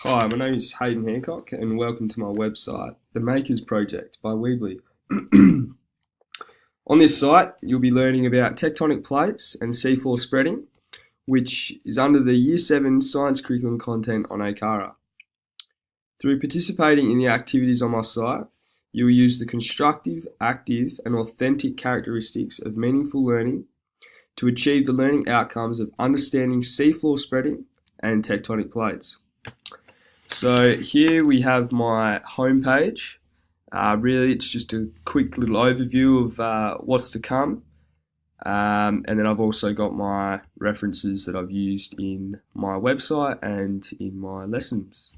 Hi, my name is Hayden Hancock, and welcome to my website, The Makers Project by Weebly. On this site, you'll be learning about tectonic plates and seafloor spreading, which is under the Year 7 science curriculum content on ACARA. Through participating in the activities on my site, you will use the constructive, active, and authentic characteristics of meaningful learning to achieve the learning outcomes of understanding seafloor spreading and tectonic plates. So here we have my homepage. Really, it's just a quick little overview of what's to come. And then I've also got my references that I've used in my website and in my lessons.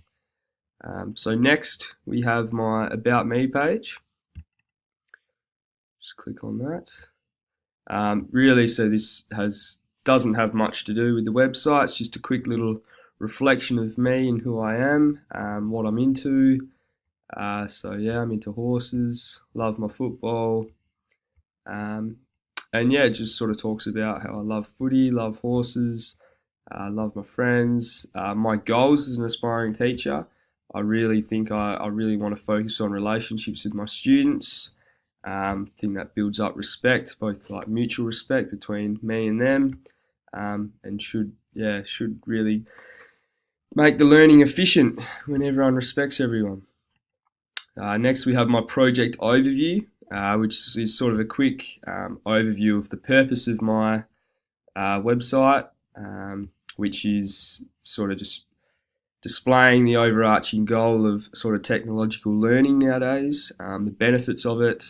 So next we have my About Me page. Just click on that. Really, so this doesn't have much to do with the website. It's just a quick little reflection of me and who I am, what I'm into. So yeah, I'm into horses, love my football, and yeah, it just sort of talks about how I love footy, love horses, love my friends. My goals as an aspiring teacher, I really think I really want to focus on relationships with my students. Think that builds up respect, both like mutual respect between me and them, and should really make the learning efficient when everyone respects everyone. Next, we have my project overview, which is sort of a quick overview of the purpose of my website, which is sort of just displaying the overarching goal of sort of technological learning nowadays, the benefits of it.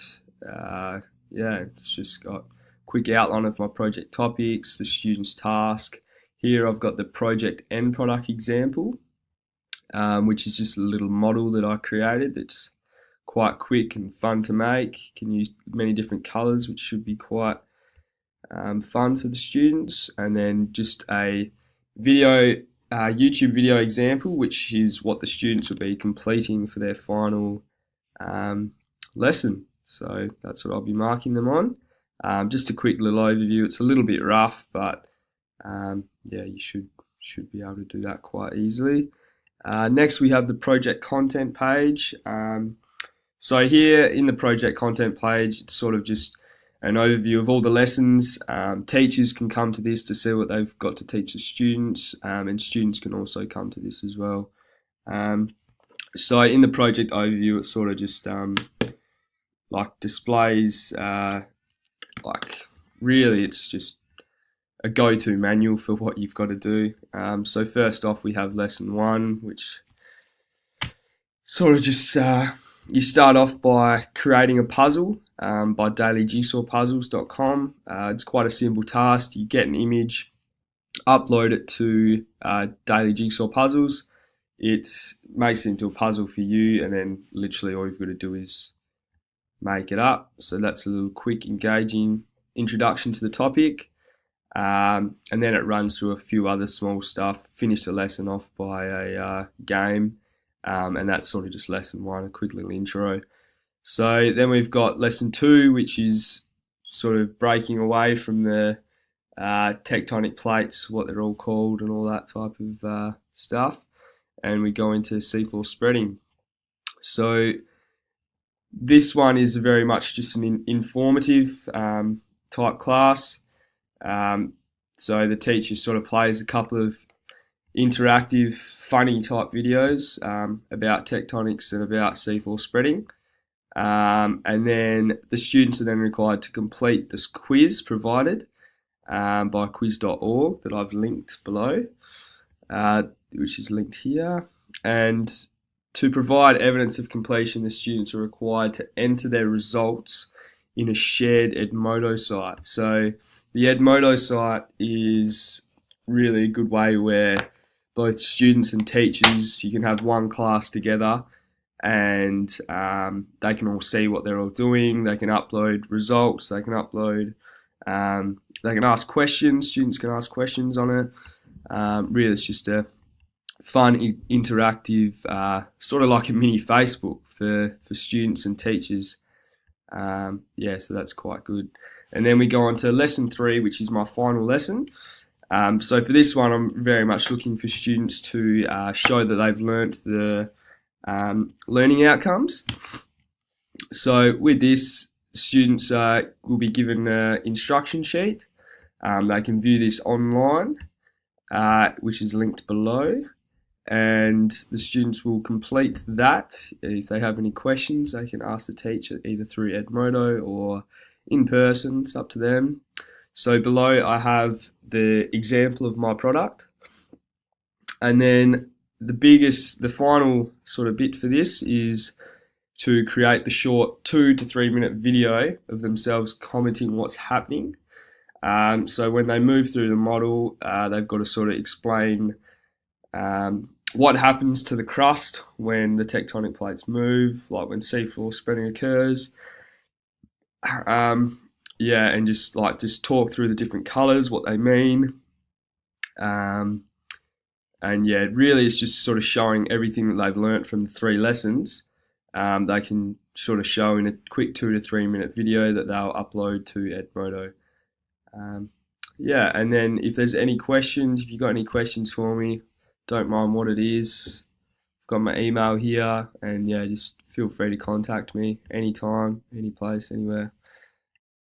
It's just got a quick outline of my project topics, the student's task. Here I've got the project end product example, which is just a little model that I created that's quite quick and fun to make. You can use many different colours, which should be quite fun for the students. And then just a YouTube video example, which is what the students will be completing for their final lesson. So that's what I'll be marking them on. Just a quick little overview. It's a little bit rough, but you should be able to do that quite easily. Next, we have the project content page. So here in the project content page, it's sort of just an overview of all the lessons. Teachers can come to this to see what they've got to teach the students, and students can also come to this as well. So in the project overview, it sort of just like displays, really it's just a go-to manual for what you've got to do. So first off, we have lesson 1, which sort of just you start off by creating a puzzle by dailyjigsawpuzzles.com. It's quite a simple task. You get an image, upload it to Daily Jigsaw Puzzles. It makes it into a puzzle for you, and then literally all you've got to do is make it up. So that's a little quick, engaging introduction to the topic. And then it runs through a few other small stuff. Finish the lesson off by a game, and that's sort of just lesson 1, a quick little intro. So then we've got lesson 2, which is sort of breaking away from the tectonic plates, what they're all called, and all that type of stuff. And we go into seafloor spreading. So this one is very much just an informative type class. So the teacher sort of plays a couple of interactive, funny type videos about tectonics and about seafloor spreading. And then the students are then required to complete this quiz provided by quiz.org that I've linked below, which is linked here. And to provide evidence of completion, the students are required to enter their results in a shared Edmodo site. So the Edmodo site is really a good way where both students and teachers, you can have one class together, and they can all see what they're all doing. They can upload results. They can upload. They can ask questions. Students can ask questions on it. Really, it's just a fun, interactive, sort of like a mini Facebook for students and teachers. So that's quite good. And then we go on to lesson 3, which is my final lesson. So for this one, I'm very much looking for students to show that they've learnt the learning outcomes. So with this, students will be given an instruction sheet. They can view this online, which is linked below, and the students will complete that. If they have any questions, they can ask the teacher either through Edmodo or in person. It's up to them. So below I have the example of my product, and then the final sort of bit for this is to create the short 2 to 3 minute video of themselves commenting what's happening. So when they move through the model, they've got to sort of explain what happens to the crust when the tectonic plates move, like when seafloor spreading occurs. And just talk through the different colours, what they mean. Really it's just sort of showing everything that they've learnt from the 3 lessons. They can sort of show in a quick 2 to 3 minute video that they'll upload to Edmodo. And then if there's any questions, if you've got any questions for me, don't mind what it is. I've got my email here, and just feel free to contact me anytime, any place, anywhere.